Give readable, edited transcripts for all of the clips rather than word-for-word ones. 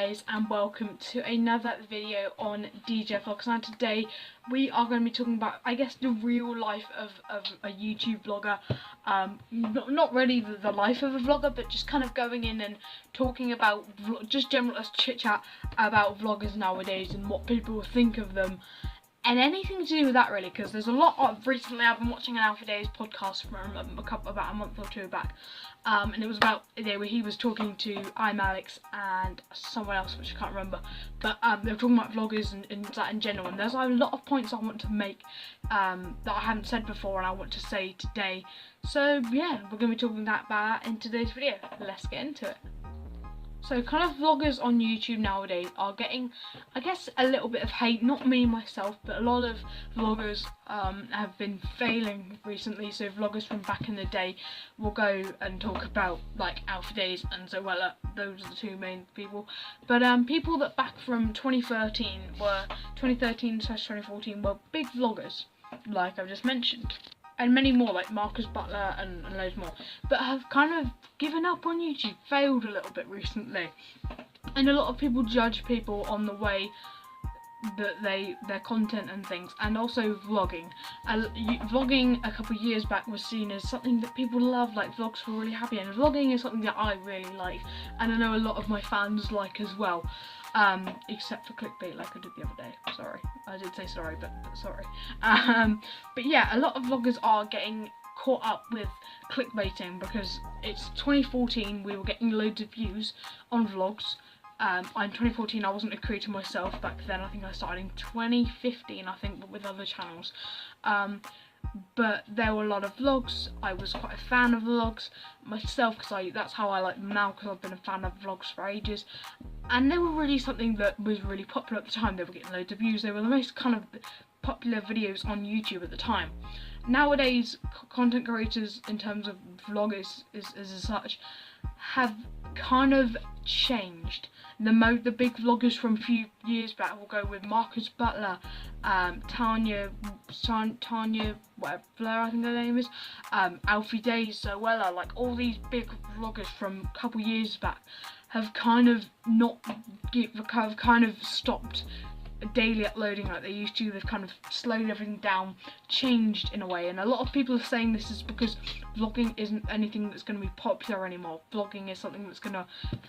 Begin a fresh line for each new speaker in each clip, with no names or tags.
guys, and welcome to another video on DJ Vlogs. And today we are going to be talking about, I guess, the real life of a YouTube vlogger. Not really the life of a vlogger, but just kind of going in and talking about just general chit chat about vloggers nowadays and what people think of them. And anything to do with that, really, because there's a lot of, recently I've been watching an Alpha Days podcast from about a month or two back, and it was about where he was talking to I'm Alex and someone else which I can't remember, but they were talking about vloggers and that in general, and there's a lot of points I want to make that I haven't said before and I want to say today. So yeah, we're going to be talking about in today's video. Let's get into it. So kind of vloggers on YouTube nowadays are getting, I guess, a little bit of hate. Not me myself, but a lot of vloggers have been failing recently. So vloggers from back in the day will go and talk about like Alpha Days and Zoella. Those are the two main people. But people that back from 2013/2014 were big vloggers, like I've just mentioned. And many more, like Marcus Butler and loads more, but have kind of given up on YouTube, failed a little bit recently. And a lot of people judge people on the way that their content and things, and also vlogging. Vlogging a couple of years back was seen as something that people love, like vlogs were really happy, and vlogging is something that I really like, and I know a lot of my fans like as well. Except for clickbait, like I did the other day. Sorry, I did say sorry, but sorry. But yeah, a lot of vloggers are getting caught up with clickbaiting because it's 2014. We were getting loads of views on vlogs. In 2014, I wasn't a creator myself back then. I think I started in 2015, I think, but with other channels. But there were a lot of vlogs. I was quite a fan of vlogs myself because that's how I like them now, because I've been a fan of vlogs for ages. And they were really something that was really popular at the time. They were getting loads of views. They were the most kind of popular videos on YouTube at the time. Nowadays, content creators in terms of vloggers as such have kind of changed. The big vloggers from a few years back will go with Marcus Butler, Tanya, whatever, I think her name is, Alfie Days, Zoella, like all these big vloggers from a couple years back have kind of stopped daily uploading like they used to. They've kind of slowed everything down, changed in a way, and a lot of people are saying this is because vlogging isn't anything that's going to be popular anymore. Vlogging is something that's going to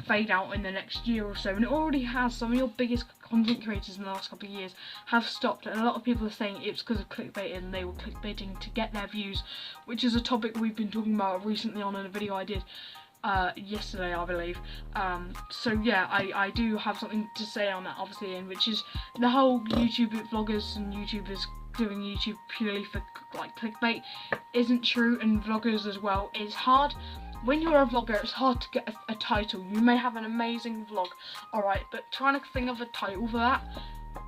fade out in the next year or so, and it already has. Some of your biggest content creators in the last couple of years have stopped, and a lot of people are saying it's because of clickbait, and they were clickbaiting to get their views, which is a topic we've been talking about recently on in a video I did yesterday, I believe. So yeah, I do have something to say on that, obviously, and which is the whole YouTube vloggers and YouTubers doing YouTube purely for like clickbait isn't true, and vloggers as well. It's hard when you're a vlogger. It's hard to get a title. You may have an amazing vlog, alright, but trying to think of a title for that,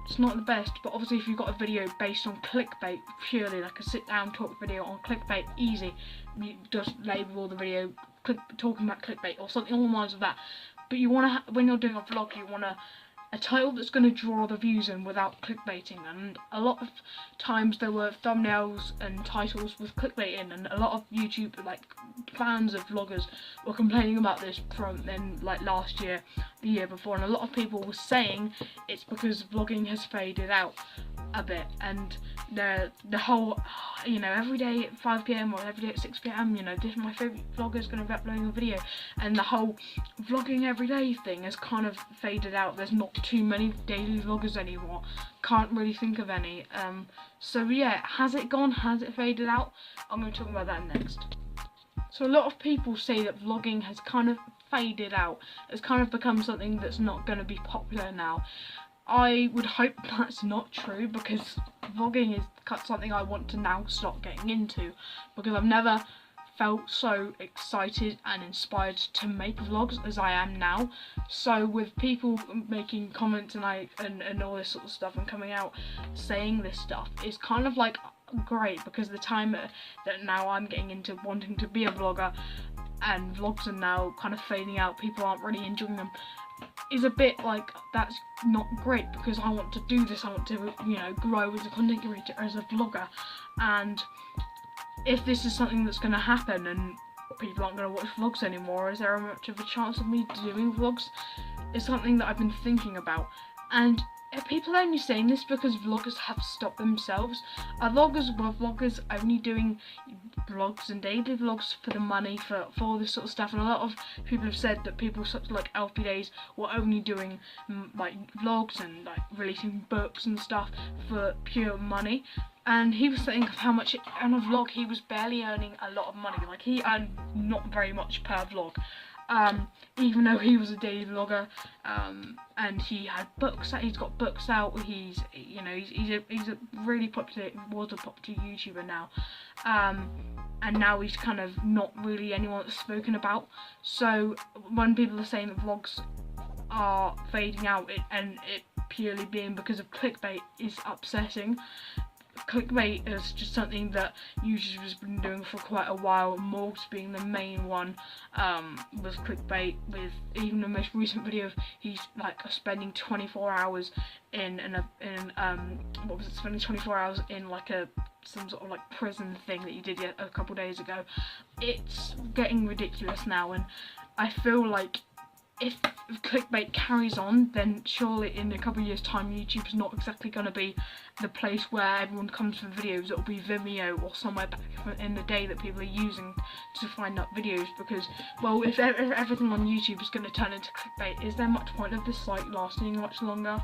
it's not the best. But obviously if you've got a video based on clickbait, purely like a sit down talk video on clickbait, easy. You just label the video talking about clickbait or something along the lines of that. But you want to, when you're doing a vlog, you want a title that's going to draw the views in without clickbaiting. And a lot of times there were thumbnails and titles with clickbait in, and a lot of YouTube fans of vloggers were complaining about this from then, like last year, the year before, and a lot of people were saying it's because vlogging has faded out a bit, and the whole, you know, every day at 5 PM or every day at 6 PM, you know, this is my favourite vlogger is going to be uploading a video, and the whole vlogging every day thing has kind of faded out. There's not too many daily vloggers anymore, can't really think of any. So yeah, has it gone, has it faded out? I'm going to talk about that next. So a lot of people say that vlogging has kind of faded out, it's kind of become something that's not going to be popular now. I would hope that's not true, because vlogging is something I want to now start getting into, because I've never felt so excited and inspired to make vlogs as I am now. So with people making comments and all this sort of stuff and coming out saying this stuff, is kind of like great, because the time that now I'm getting into wanting to be a vlogger and vlogs are now kind of fading out, people aren't really enjoying them, is a bit like, that's not great, because I want to do this, I want to, you know, grow as a content creator, as a vlogger. And if this is something that's going to happen and people aren't going to watch vlogs anymore, is there much of a chance of me doing vlogs is something that I've been thinking about, and people are only saying this because vloggers have stopped themselves. Vloggers only doing vlogs and daily vlogs for the money, for all this sort of stuff, and a lot of people have said that people such like Alfie Days were only doing like vlogs and like releasing books and stuff for pure money. And he was saying how much on a vlog he was barely earning a lot of money. Like, he earned not very much per vlog, even though he was a daily vlogger, and he had books. He's got books out. He's a really popular YouTuber now, and now he's kind of not really anyone that's spoken about. So when people are saying that vlogs are fading out, and it purely being because of clickbait, is upsetting. Clickbait is just something that YouTubers have been doing for quite a while. Morgs being the main one, was clickbait. With even the most recent video, he's like spending 24 hours spending 24 hours in like some sort of like prison thing that he did a couple days ago. It's getting ridiculous now, and I feel like if clickbait carries on, then surely in a couple of years' time, YouTube's not exactly going to be the place where everyone comes for videos. It'll be Vimeo or somewhere back in the day that people are using to find out videos, because, well, if everything on YouTube is going to turn into clickbait, is there much point of this site lasting much longer?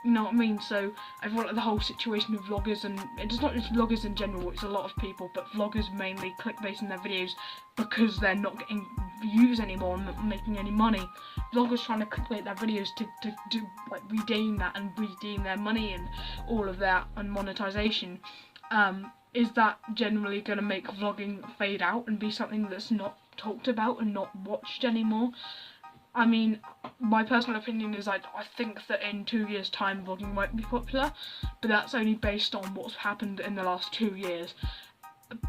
You know what I mean? So I feel like the whole situation of vloggers, and it's not just vloggers in general, it's a lot of people, but vloggers mainly clickbaiting their videos because they're not getting views anymore and not making any money. Vloggers trying to clickbait their videos to like redeem that and redeem their money and all of that, and monetization. Is that generally going to make vlogging fade out and be something that's not talked about and not watched anymore? I mean, my personal opinion is I think that in 2 years' time vlogging won't be popular, but that's only based on what's happened in the last 2 years.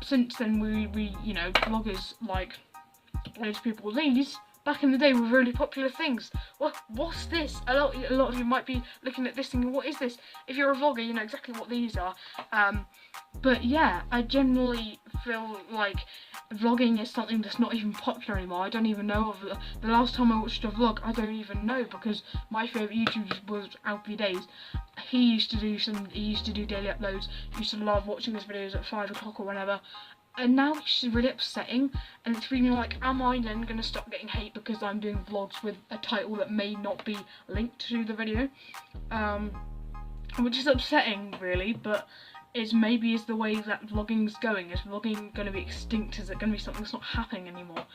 Since then, we you know, vloggers like those people, these back in the day were really popular things. What's this? A lot of you might be looking at this thinking, what is this? If you're a vlogger, you know exactly what these are. But yeah, I generally feel like vlogging is something that's not even popular anymore. I don't even know of the last time I watched a vlog. I don't even know, because my favourite YouTuber was Alfie Days. He used to do daily uploads. I used to love watching his videos at 5 o'clock or whenever. And now it's just really upsetting, and it's feeling like, am I then going to stop getting hate because I'm doing vlogs with a title that may not be linked to the video? Which is upsetting, really, but maybe is the way that vlogging's going. Is vlogging going to be extinct? Is it going to be something that's not happening anymore?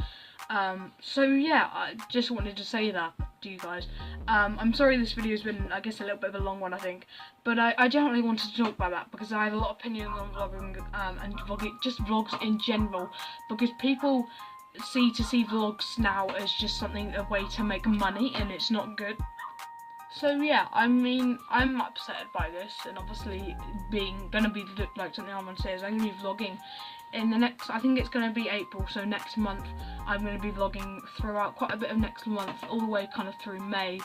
So yeah, I just wanted to say that to you guys. I'm sorry this video's been, I guess, a little bit of a long one, I think, but I generally wanted to talk about that because I have a lot of opinions on vlogging, and vlogging, just vlogs in general, because people see vlogs now as just something, a way to make money, and it's not good. So yeah, I mean, I'm upset by this, and obviously gonna be like something I'm gonna say is I'm gonna be vlogging in the next, I think it's gonna be April, so next month I'm gonna be vlogging throughout quite a bit of next month, all the way kind of through May,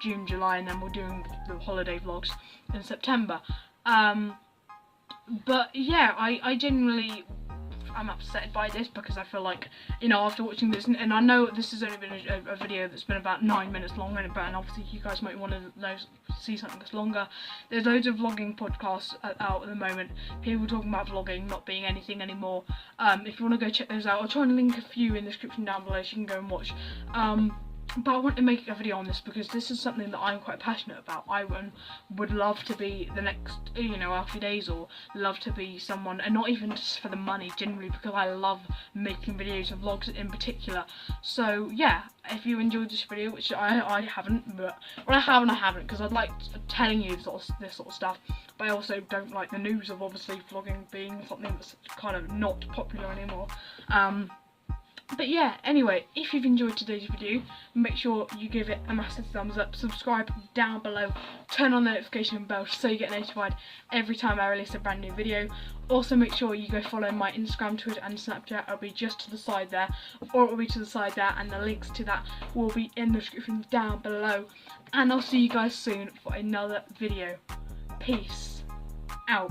June, July, and then we're doing the holiday vlogs in September. But yeah, I genuinely, I'm upset by this because I feel like, you know, after watching this, and I know this has only been a video that's been about 9 minutes long, and obviously you guys might want to see something that's longer. There's loads of vlogging podcasts out at the moment, people talking about vlogging not being anything anymore. If you want to go check those out, I'll try and link a few in the description down below so you can go and watch. But I want to make a video on this because this is something that I'm quite passionate about. I would love to be the next, you know, Alfie Days, or love to be someone, and not even just for the money, generally because I love making videos and vlogs in particular. So yeah, if you enjoyed this video, which I haven't, but when I haven't, because I like telling you this sort of stuff, but I also don't like the news of obviously vlogging being something that's kind of not popular anymore. But yeah, anyway, if you've enjoyed today's video, make sure you give it a massive thumbs up, subscribe down below, turn on the notification bell so you get notified every time I release a brand new video. Also make sure you go follow my Instagram, Twitter and Snapchat. It'll be just to the side there, or it will be to the side there, and the links to that will be in the description down below. And I'll see you guys soon for another video. Peace out.